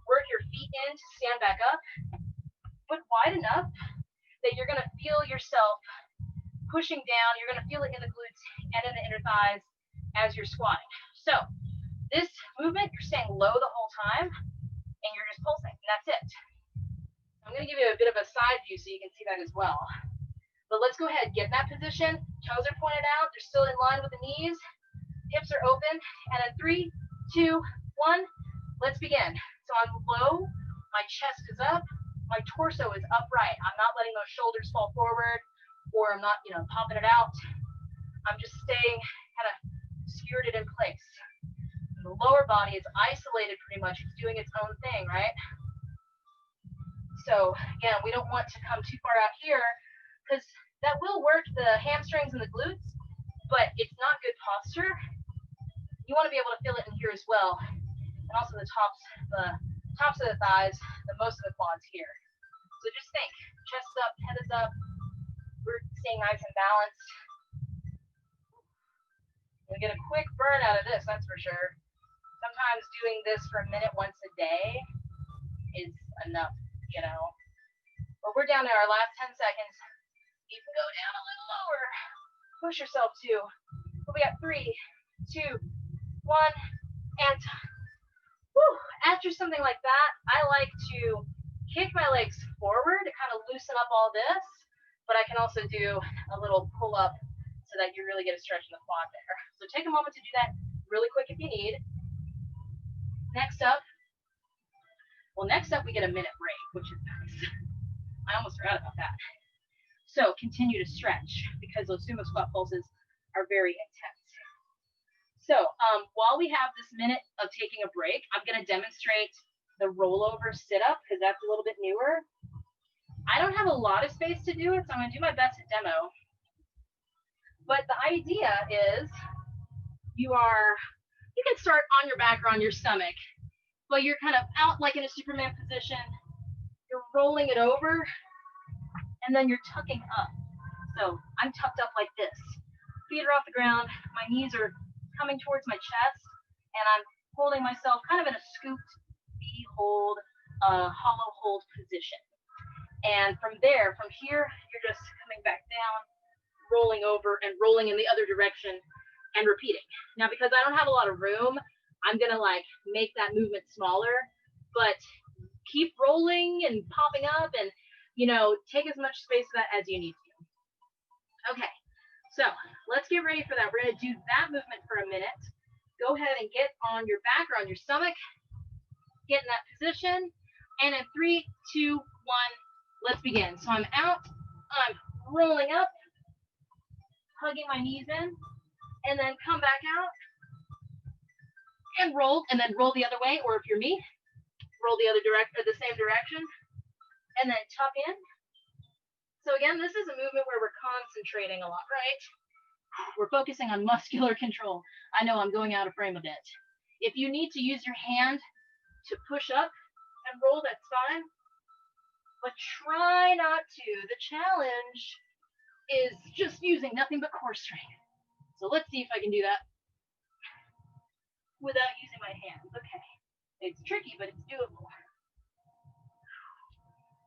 work your feet in to stand back up, but wide enough that you're going to feel yourself pushing down. You're going to feel it in the glutes and in the inner thighs as you're squatting. So this movement, you're staying low the whole time, and you're just pulsing, and that's it. I'm going to give you a bit of a side view so you can see that as well. But let's go ahead, get in that position. Toes are pointed out. They're still in line with the knees. Hips are open. And in 3, 2, 1, let's begin. So I'm low. My chest is up. My torso is upright. I'm not letting those shoulders fall forward, or I'm not, popping it out. I'm just staying kind of skirted in place. The lower body is isolated pretty much. It's doing its own thing, right? So again, we don't want to come too far out here because that will work the hamstrings and the glutes, but it's not good posture. You want to be able to feel it in here as well, and also the tops of the thighs, the most of the quads here. So just think, chest up, head is up. We're staying nice and balanced. You'll get a quick burn out of this, that's for sure. Sometimes doing this for a minute once a day is enough, you know. But we're down to our last 10 seconds. You can go down a little lower. Push yourself too. But we got 3, 2, 1, and whew. After something like that, I like to kick my legs forward to kind of loosen up all this, but I can also do a little pull up so that you really get a stretch in the quad there. So take a moment to do that really quick if you need. Next up we get a minute break, which is nice. I almost forgot about that. So continue to stretch because those sumo squat pulses are very intense. So while we have this minute of taking a break, I'm going to demonstrate the rollover sit-up because that's a little bit newer. I don't have a lot of space to do it, so I'm going to do my best to demo. But the idea is you can start on your back or on your stomach, but you're kind of out like in a Superman position. You're rolling it over, and then you're tucking up. So I'm tucked up like this. Feet are off the ground. My knees are coming towards my chest, and I'm holding myself kind of in a scooped V hold, hollow hold position. And from here, you're just coming back down, rolling over and rolling in the other direction and repeating. Now, because I don't have a lot of room, I'm gonna like make that movement smaller, but keep rolling and popping up and, you know, take as much space of that as you need to. Okay, so let's get ready for that. We're gonna do that movement for a minute. Go ahead and get on your back or on your stomach, get in that position, and in 3, 2, 1, let's begin. So I'm out, I'm rolling up, hugging my knees in, and then come back out and roll, and then roll the other way, or if you're me, roll the same direction, and then tuck in. So again, this is a movement where we're concentrating a lot, right? We're focusing on muscular control. I know I'm going out of frame a bit. If you need to use your hand to push up and roll, that's fine, but try not to. The challenge is just using nothing but core strength. So let's see if I can do that without using my hands. Okay. It's tricky, but it's doable.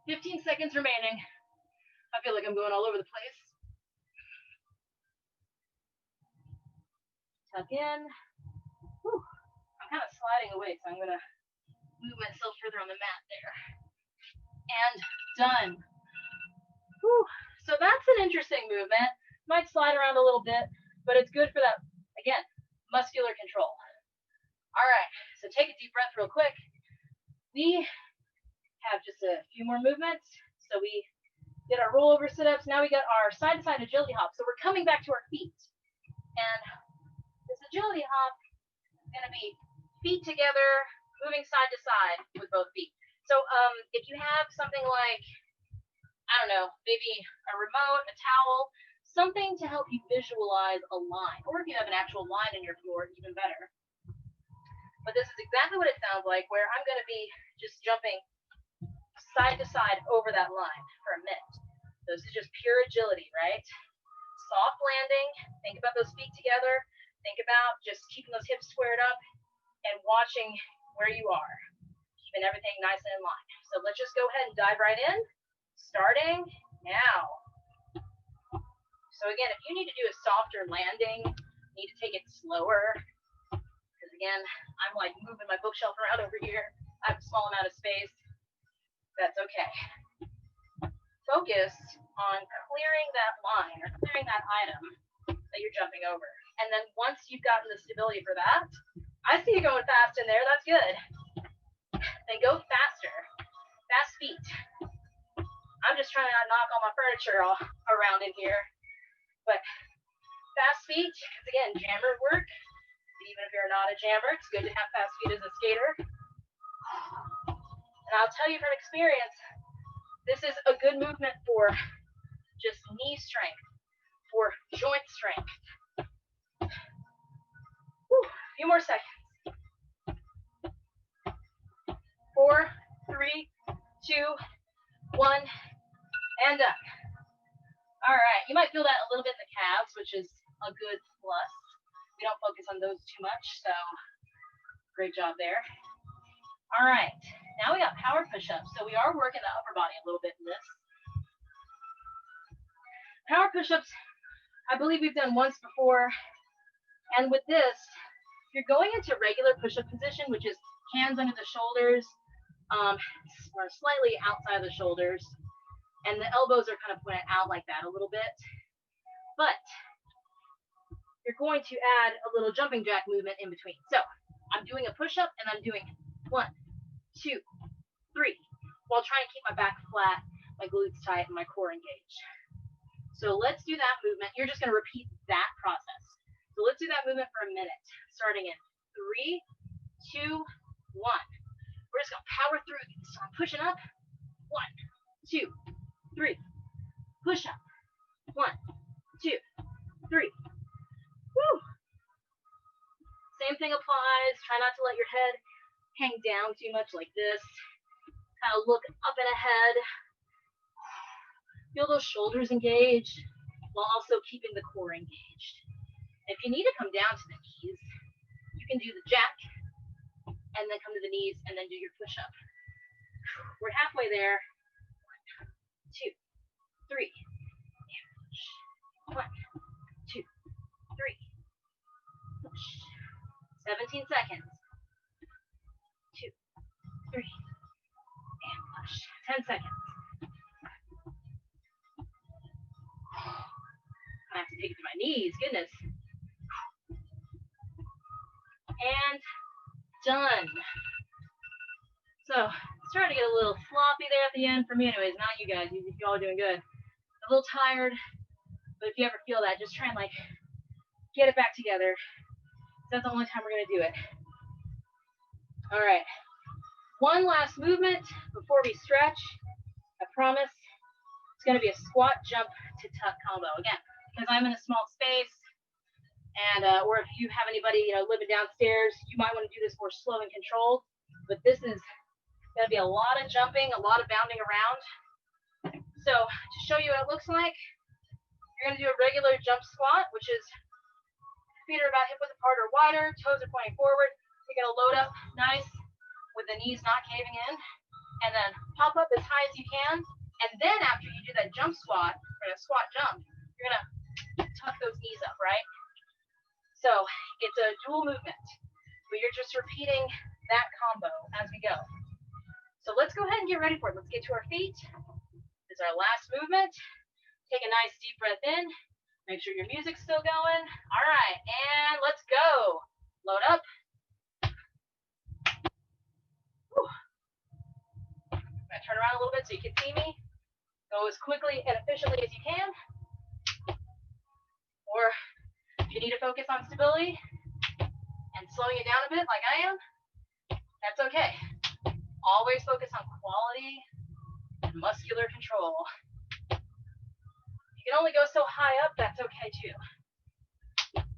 15 seconds remaining. I feel like I'm going all over the place. Tuck in. Whew. I'm kind of sliding away, so I'm going to move myself further on the mat there. And done. Whew. So that's an interesting movement. Might slide around a little bit, but it's good for that, again, muscular control. All right, so take a deep breath real quick. We have just a few more movements. So we did our rollover sit-ups. Now we got our side-to-side agility hop. So we're coming back to our feet. And this agility hop is going to be feet together, moving side to side with both feet. So if you have something like, I don't know, maybe a remote, a towel, something to help you visualize a line. Or if you have an actual line in your floor, even better. But this is exactly what it sounds like, where I'm going to be just jumping side to side over that line for a minute. This is just pure agility, right? Soft landing. Think about those feet together. Think about just keeping those hips squared up and watching where you are. Keeping everything nice and in line. So let's just go ahead and dive right in. Starting now. So again, if you need to do a softer landing, you need to take it slower. Because again, I'm like moving my bookshelf around over here. I have a small amount of space. That's okay. Focus on clearing that line or clearing that item that you're jumping over. And then once you've gotten the stability for that, I see you going fast in there. That's good. Then go faster. Fast feet. I'm just trying to not knock all my furniture all around in here. But fast feet, because again, jammer work, even if you're You're not a jammer. It's good to have fast feet as a skater. And I'll tell you from experience, this is a good movement for just knee strength, for joint strength. Whew, a few more seconds. 4, 3, 2, 1, and done. All right, you might feel that a little bit in the calves, which is a good plus. We don't focus on those too much, so great job there. All right, now we got power push-ups. So we are working the upper body a little bit in this. Power push-ups, I believe we've done once before. And with this, you're going into regular push-up position, which is hands under the shoulders, or slightly outside of the shoulders. And the elbows are kind of pointed out like that a little bit. But you're going to add a little jumping jack movement in between. So I'm doing a push-up and I'm doing 1, 2, 3, while trying to keep my back flat, my glutes tight, and my core engaged. So let's do that movement. You're just going to repeat that process. So let's do that movement for a minute, starting in 3, 2, 1. We're just going to power through these. So I'm pushing up. 1, 2, 3. Push up. 1, 2, 3. Woo! Same thing applies. Try not to let your head hang down too much like this. Kind of look up and ahead. Feel those shoulders engaged while also keeping the core engaged. If you need to come down to the knees, you can do the jack and then come to the knees and then do your push-up. We're halfway there. 1, 2, 3. 1, 2, 3. Push. 17 seconds. 2, 3. And push. 10 seconds. I have to take it to my knees. Goodness. And done. So, starting to get a little sloppy there at the end for me anyways, not you guys. You all are doing good. A little tired, but if you ever feel that, just try and like get it back together. That's the only time we're going to do it. All right. One last movement before we stretch. I promise. It's going to be a squat, jump to tuck combo. Again, because I'm in a small space, and or if you have anybody living downstairs, you might want to do this more slow and controlled. But this is going to be a lot of jumping, a lot of bounding around. So to show you what it looks like, you're going to do a regular jump squat, which is feet are about hip width apart or wider, toes are pointing forward. You're going to load up nice with the knees not caving in, and then pop up as high as you can. And then after you do that jump squat, or a squat jump, you're going to tuck those knees up, right? So it's a dual movement, but you're just repeating that combo as we go. So let's go ahead and get ready for it. Let's get to our feet. This is our last movement. Take a nice deep breath in. Make sure your music's still going. All right, and let's go. Load up. Whew. I'm going to turn around a little bit so you can see me. Go as quickly and efficiently as you can. Or if you need to focus on stability and slowing it down a bit like I am, that's okay. Always focus on quality and muscular control. You can only go so high up, that's okay too.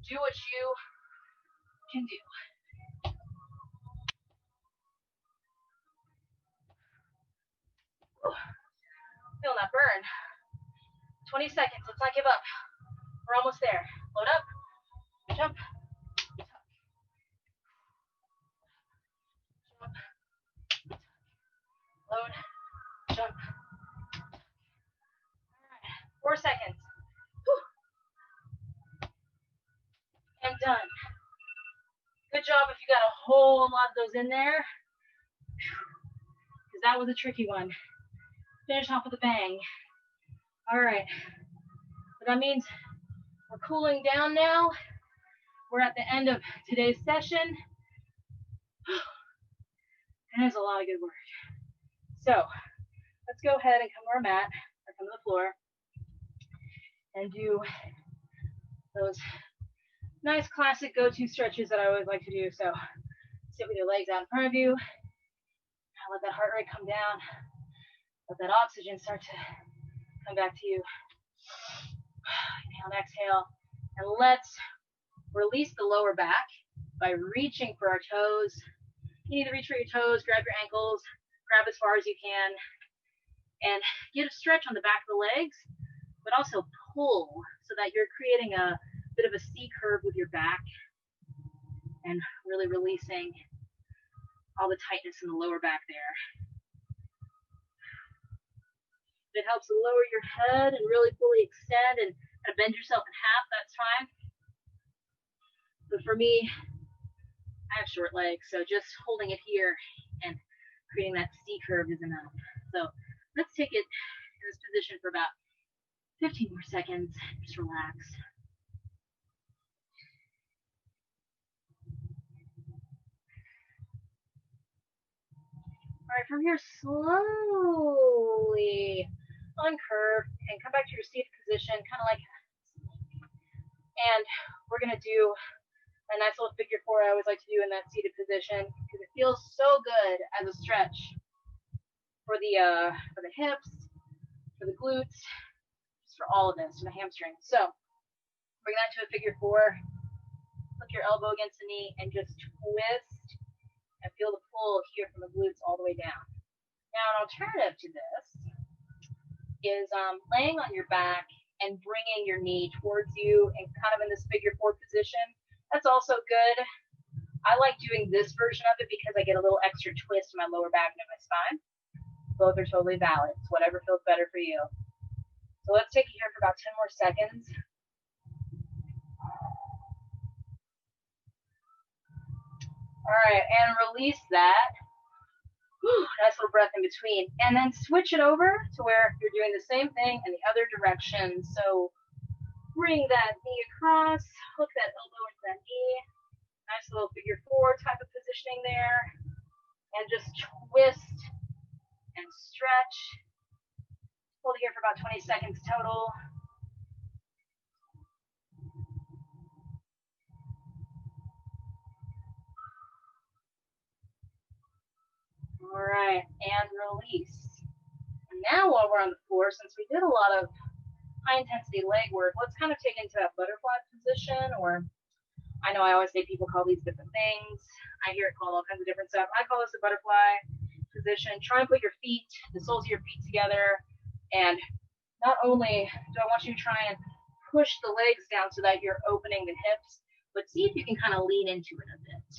Do what you can do. Feeling that burn. 20 seconds, let's not give up. We're almost there. Load up, jump, tuck. Jump, tuck. Load, jump. All right, 4 seconds. Whew. And done. Good job if you got a whole lot of those in there, because that was a tricky one. Finish off with a bang. All right, so that means we're cooling down now. We're at the end of today's session. That is a lot of good work. So let's go ahead and come to our mat, or come to the floor, and do those nice classic go-to stretches that I always like to do. So sit with your legs out in front of you. Let that heart rate come down. Let that oxygen start to come back to you. Inhale and exhale. And let's release the lower back by reaching for our toes. You need to reach for your toes, grab your ankles, grab as far as you can, and get a stretch on the back of the legs, but also pull so that you're creating a bit of a C curve with your back and really releasing all the tightness in the lower back there. If it helps to lower your head and really fully extend and kind of bend yourself in half, that's fine. But for me, I have short legs, so just holding it here and creating that C curve is enough. So let's take it in this position for about 15 more seconds. Just relax. All right, from here, slowly uncurve and come back to your seated position, kind of like, and we're going to do a nice little figure four I always like to do in that seated position because it feels so good as a stretch for the hips, for the glutes, just for all of this, for the hamstrings. So bring that to a figure four. Hook your elbow against the knee and just twist and feel the pull here from the glutes all the way down. Now, an alternative to this is laying on your back and bringing your knee towards you and kind of in this figure four position. That's also good. I like doing this version of it because I get a little extra twist in my lower back and in my spine. Both are totally valid. It's whatever feels better for you. So let's take it here for about 10 more seconds. All right, and release that. Whew, nice little breath in between. And then switch it over to where you're doing the same thing in the other direction. So bring that knee across, hook that elbow into that knee. Nice little figure four type of positioning there. And just twist and stretch. Hold it here for about 20 seconds total. All right, and release. And now while we're on the floor, since we did a lot of high intensity leg work, let's kind of take into that butterfly position, or I know I always say people call these different things. I hear it called all kinds of different stuff. I call this a butterfly position. Try and put your feet, the soles of your feet together, and not only do I want you to try and push the legs down so that you're opening the hips, but see if you can kind of lean into it a bit.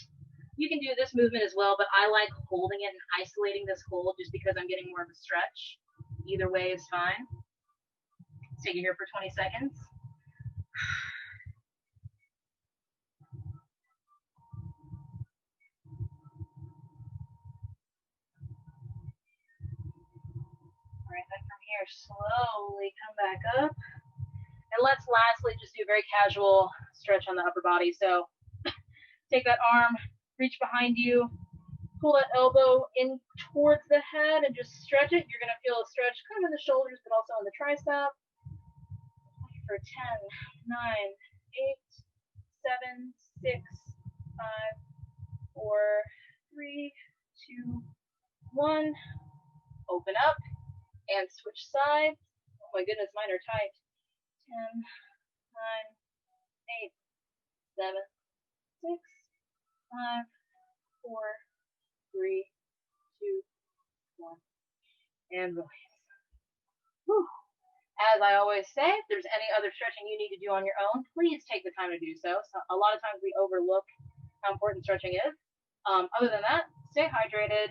You can do this movement as well, but I like holding it and isolating this hold just because I'm getting more of a stretch. Either way is fine. Let's take it here for 20 seconds. All right, then from here, slowly come back up. And let's lastly just do a very casual stretch on the upper body. So take that arm, reach behind you, pull that elbow in towards the head and just stretch it. You're going to feel a stretch kind of in the shoulders, but also in the tricep. For 10, 9, 8, 7, 6, 5, 4, 3, 2, 1. Open up and switch sides. Oh my goodness, mine are tight. 10, 9, 8, 7, 6, 5, 4, 3, 2, 1. And release. Whew. As I always say, if there's any other stretching you need to do on your own, please take the time to do so. A lot of times we overlook how important stretching is. Other than that, stay hydrated.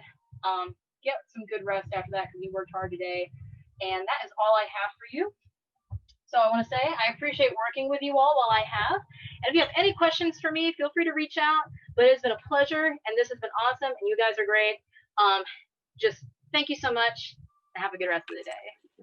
Get some good rest after that because you worked hard today. And that is all I have for you. So I want to say I appreciate working with you all while I have. And if you have any questions for me, feel free to reach out. But it's been a pleasure, and this has been awesome, and you guys are great. Just thank you so much, and have a good rest of the day.